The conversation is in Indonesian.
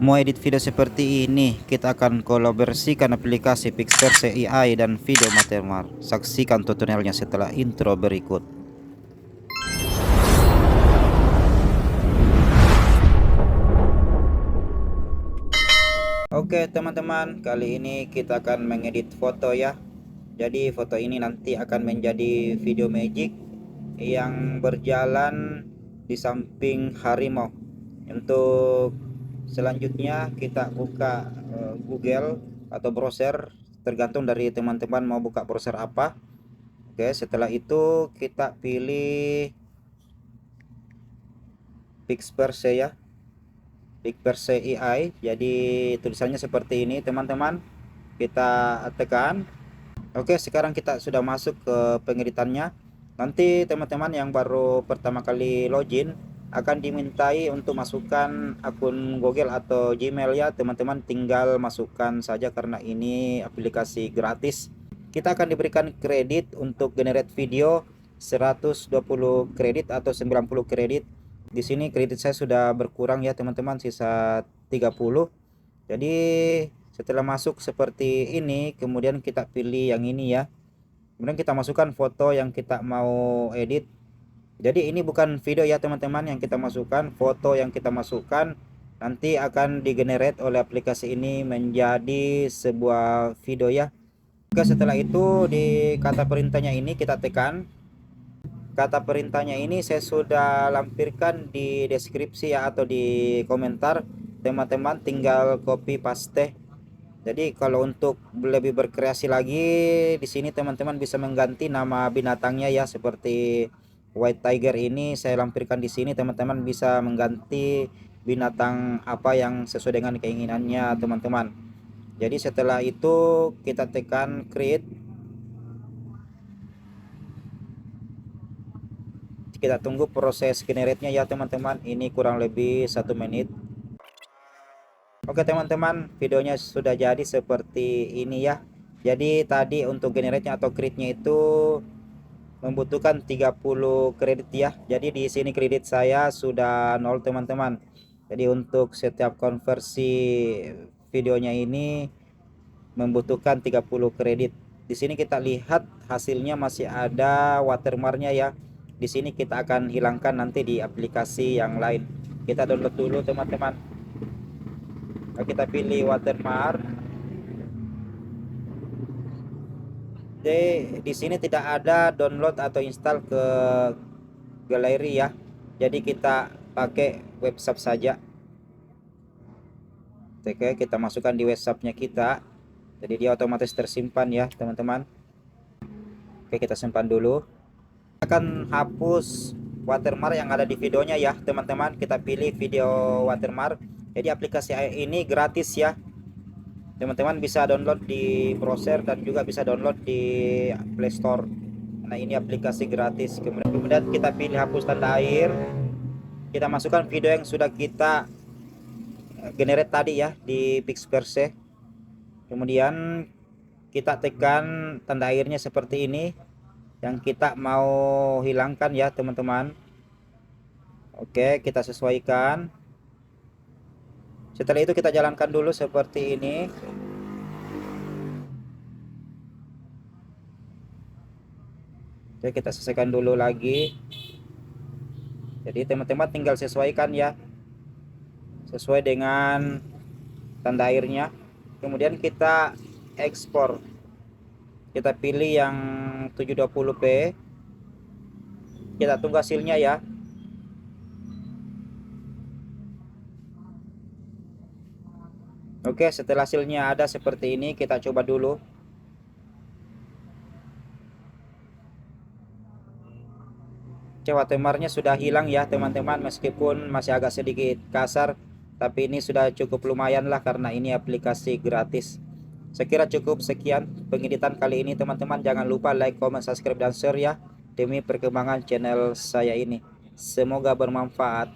Mau edit video seperti ini, kita akan kolaborasikan aplikasi Pixverse AI dan Video Watermark. Saksikan tutorialnya setelah intro berikut. Oke teman-teman, kali ini kita akan mengedit foto ya. Jadi foto ini nanti akan menjadi video magic yang berjalan di samping harimau. Untuk selanjutnya kita buka Google atau browser, tergantung dari teman-teman mau buka browser apa. Oke, setelah itu kita pilih Pixverse ya, Pixverse AI. Jadi tulisannya seperti ini teman-teman, kita tekan. Oke, sekarang kita sudah masuk ke pengeditannya. Nanti teman-teman yang baru pertama kali login akan dimintai untuk masukkan akun Google atau Gmail ya teman-teman. Tinggal masukkan saja karena ini aplikasi gratis. Kita akan diberikan kredit untuk generate video 120 kredit atau 90 kredit. Di sini kredit saya sudah berkurang ya teman-teman, sisa 30. Jadi setelah masuk seperti ini, kemudian kita pilih yang ini ya. Kemudian kita masukkan foto yang kita mau edit. Jadi ini bukan video ya teman-teman yang kita masukkan, foto yang kita masukkan nanti akan digenerate oleh aplikasi ini menjadi sebuah video ya. Oke, setelah itu di kata perintahnya ini kita tekan. Kata perintahnya ini saya sudah lampirkan di deskripsi ya atau di komentar. Teman-teman tinggal copy paste. Jadi kalau untuk lebih berkreasi lagi di sini teman-teman bisa mengganti nama binatangnya ya, seperti white tiger ini saya lampirkan di sini. Teman-teman bisa mengganti binatang apa yang sesuai dengan keinginannya teman-teman. Jadi setelah itu kita tekan create. Kita tunggu proses generate-nya ya teman-teman. Ini kurang lebih 1 menit. Oke teman-teman, videonya sudah jadi seperti ini ya. Jadi tadi untuk generate-nya atau create-nya itu membutuhkan 30 kredit ya. Jadi di sini kredit saya sudah 0 teman-teman. Jadi untuk setiap konversi videonya ini membutuhkan 30 kredit. Di sini kita lihat hasilnya masih ada watermarknya ya. Di sini kita akan hilangkan nanti di aplikasi yang lain. Kita download dulu teman-teman. Kita pilih watermark. Jadi di sini tidak ada download atau install ke galeri ya. Jadi kita pakai webshop saja. Oke, kita masukkan di webshopnya kita. Jadi dia otomatis tersimpan ya teman-teman. Oke, kita simpan dulu. Akan hapus watermark yang ada di videonya ya teman-teman. Kita pilih video watermark. Jadi aplikasi ini gratis ya teman-teman, bisa download di browser dan juga bisa download di Play Store. Nah ini aplikasi gratis. Kemudian kita pilih hapus tanda air. Kita masukkan video yang sudah kita generate tadi ya di Pixverse. Kemudian kita tekan tanda airnya seperti ini yang kita mau hilangkan ya teman-teman. Oke, kita sesuaikan. Setelah itu kita jalankan dulu seperti ini. Oke, kita sesuaikan dulu lagi. Jadi teman-teman tinggal sesuaikan ya, sesuai dengan tanda airnya. Kemudian kita ekspor. Kita pilih yang 720p. Kita tunggu hasilnya ya. Oke, setelah hasilnya ada seperti ini, kita coba dulu. Watermarknya sudah hilang ya teman-teman, meskipun masih agak sedikit kasar, tapi ini sudah cukup lumayan lah karena ini aplikasi gratis. Saya kira cukup sekian pengeditan kali ini teman-teman. Jangan lupa like, comment, subscribe, dan share ya, demi perkembangan channel saya ini. Semoga bermanfaat.